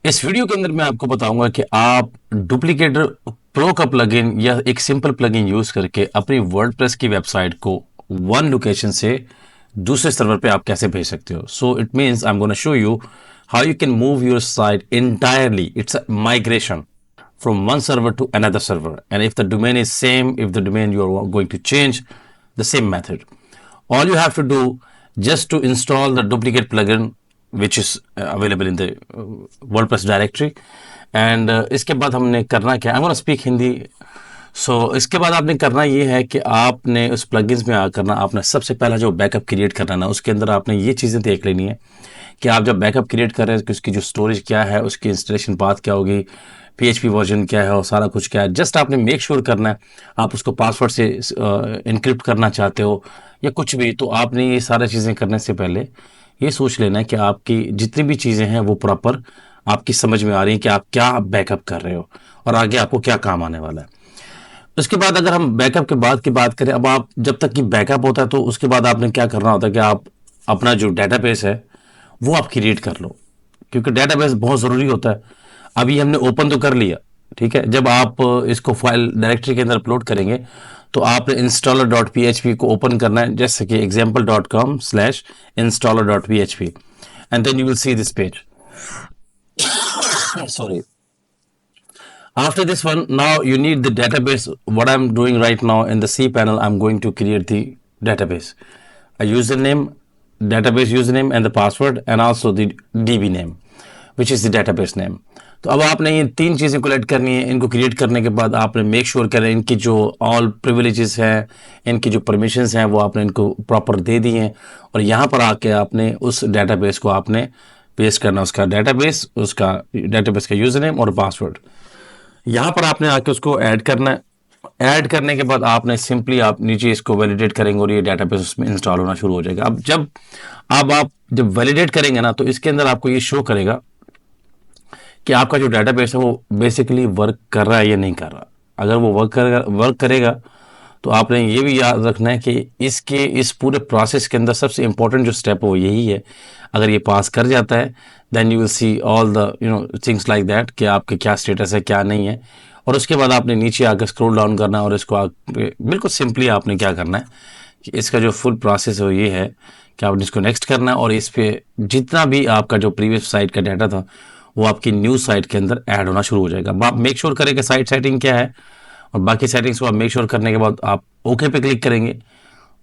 इस वीडियो के अंदर मैं आपको बताऊंगा कि आप डुप्लीकेटर प्रो का प्लगइन या एक सिंपल प्लगइन यूज करके अपनी वर्डप्रेस की वेबसाइट को वन लोकेशन से दूसरे सर्वर पे आप कैसे भेज सकते हो. So it means I am gonna show you how you can move your site entirely. It's a migration from one server to another server, and if the domain is same, if the domain you are going to change, the same method. All you have to do just to install the duplicate plugin which is available in the WordPress directory. And इसके बाद हमने करना क्या, I'm gonna speak Hindi. इसके बाद आपने करना ये है कि आपने उस प्लगइन्स में आकर ना आपने सबसे पहला जो बैकअप क्रिएट करना ना, उसके अंदर आपने ये चीज़ें देख लेनी है कि आप जब बैकअप क्रिएट कर रहे हैं कि उसकी जो स्टोरेज क्या है, उसकी इंस्टॉलेशन पाथ क्या होगी, PHP वर्जन क्या है और सारा कुछ क्या है. जस्ट आपने मेक श्योर करना है. आप उसको पासवर्ड से इनक्रिप्ट करना चाहते हो या कुछ भी, तो आपने ये सारी चीज़ें करने से पहले ये सोच लेना है कि आपकी जितनी भी चीज़ें हैं वो प्रॉपर आपकी समझ में आ रही हैं कि आप क्या बैकअप कर रहे हो और आगे आपको क्या काम आने वाला है. उसके बाद अगर हम बैकअप के बाद की बात करें, अब आप जब तक कि बैकअप होता है तो उसके बाद आपने क्या करना होता है कि आप अपना जो डेटाबेस है वो आप क्रिएट कर लो, क्योंकि डेटाबेस बहुत ज़रूरी होता है. अभी हमने ओपन तो कर लिया, ठीक है. जब आप इसको फाइल डायरेक्टरी के अंदर अपलोड करेंगे तो आपने installer.php को ओपन करना है, जैसे कि example.com/installer.php, and then you will see this page. Sorry. After this one, now you need the database. What I'm doing right now in the cPanel, I'm going to create the database, a username, database username and the password, and also the DB name, which is the database name. तो अब आपने ये तीन चीज़ें collect करनी है. इनको create करने के बाद आपने मेक श्योर करें इनकी जो ऑल प्रिविलेजेस हैं, इनकी जो परमिशंस हैं वो आपने इनको प्रॉपर दे दी हैं. और यहाँ पर आके आपने उस डेटाबेस को आपने पेस्ट करना, उसका डेटाबेस का यूज़र नेम और पासवर्ड. यहाँ पर आपने आके उसको ऐड करना है. ऐड करने के बाद आपने सिंपली आप नीचे इसको वैलिडेट करेंगे और ये डेटाबेस उसमें इंस्टॉल होना शुरू हो जाएगा. अब आप जब वैलिडेट करेंगे ना, तो इसके अंदर आपको ये शो करेगा कि आपका जो डेटाबेस है वो बेसिकली वर्क कर रहा है या नहीं कर रहा. अगर वो वर्क करेगा तो आपने ये भी याद रखना है कि इस पूरे प्रोसेस के अंदर सबसे इंपॉर्टेंट जो स्टेप है वो यही है. अगर ये पास कर जाता है then you will see all the things like that कि आपके क्या स्टेटस है क्या नहीं है. और उसके बाद आपने नीचे आकर स्क्रॉल डाउन करना है और इसको बिल्कुल सिंपली आपने क्या करना है कि इसका जो फुल प्रोसेस है वो ये है कि आपने इसको नेक्स्ट करना है और इस पर जितना भी आपका जो प्रीवियस साइट का डाटा था वो आपकी न्यू साइट के अंदर ऐड होना शुरू हो जाएगा. आप मेक श्योर करें कि साइट सेटिंग क्या है और बाकी सेटिंग्स को आप मेक श्योर करने के बाद आप ओके पे क्लिक करेंगे.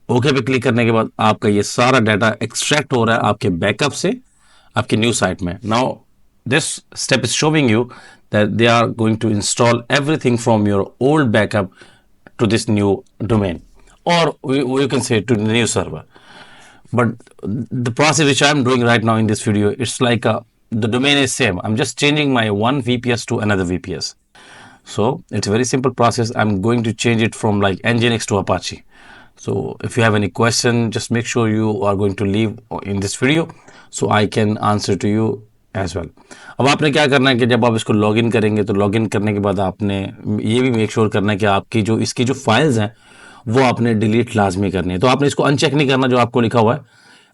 ओके पे क्लिक करने के बाद आपका ये सारा डाटा एक्सट्रैक्ट हो रहा है आपके बैकअप से आपकी न्यू साइट में. Now this step is showing you that they are going to install everything from your old backup to this new domain, or you can say to the new server. But the process which I'm doing right now in this video, it's like the domain is same. I'm just changing my one VPS to another VPS. So it's a very simple process. I'm going to change it from like Nginx to Apache. So if you have any question, just make sure you are going to leave in this video so I can answer to you as well. अब आपने क्या करना है कि जब आप इसको login करेंगे तो लॉगिन करने के बाद आपने ये भी मेक श्योर करना है कि आपकी जो इसकी जो फाइल्स हैं वो आपने डिलीट लाजमी करनी है. तो आपने इसको अनचेक नहीं करना, जो आपको लिखा हुआ है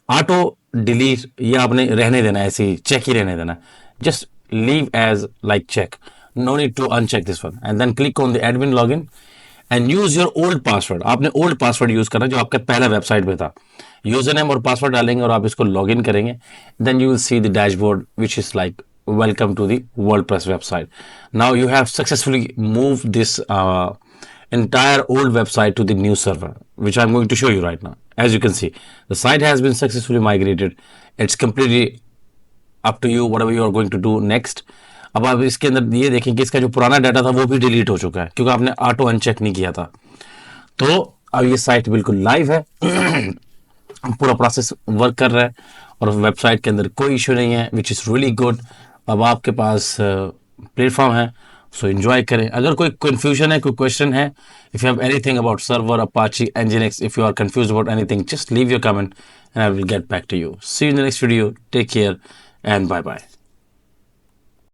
ऑटो डिलीट ये आपने रहने देना है, ऐसे ही चेक ही रहने देना. Just leave as like check, no need to uncheck this one, and then click on the admin login and use your old password. आपने ओल्ड पासवर्ड यूज करना जो आपका पहला वेबसाइट पे था. यूजर नेम और पासवर्ड डालेंगे और आप इसको लॉगिन करेंगे. Then you will see the dashboard which is like welcome to the WordPress website. Now you have successfully moved this entire old website to the new server, which I'm going to show you right now. As you can see, the site has been successfully migrated. It's completely up to you whatever you are going to do next. अब आप इसके अंदर ये देखें कि इसका जो पुराना डाटा था वो भी डिलीट हो चुका है क्योंकि आपने ऑटो अनचेक नहीं किया था. तो अब ये साइट बिल्कुल लाइव है. पूरा प्रोसेस वर्क कर रहा है और वेबसाइट के अंदर कोई इशू नहीं है, विच इज़ रियली गुड. अब आपके पास प्लेटफॉर्म है, सो एंजॉय करें. अगर कोई कन्फ्यूजन है, कोई क्वेश्चन है, if you have anything about server, Apache, Nginx, if you are confuse about anything, just leave your comment and I will get back to you. See you in the next video. Take care and bye bye.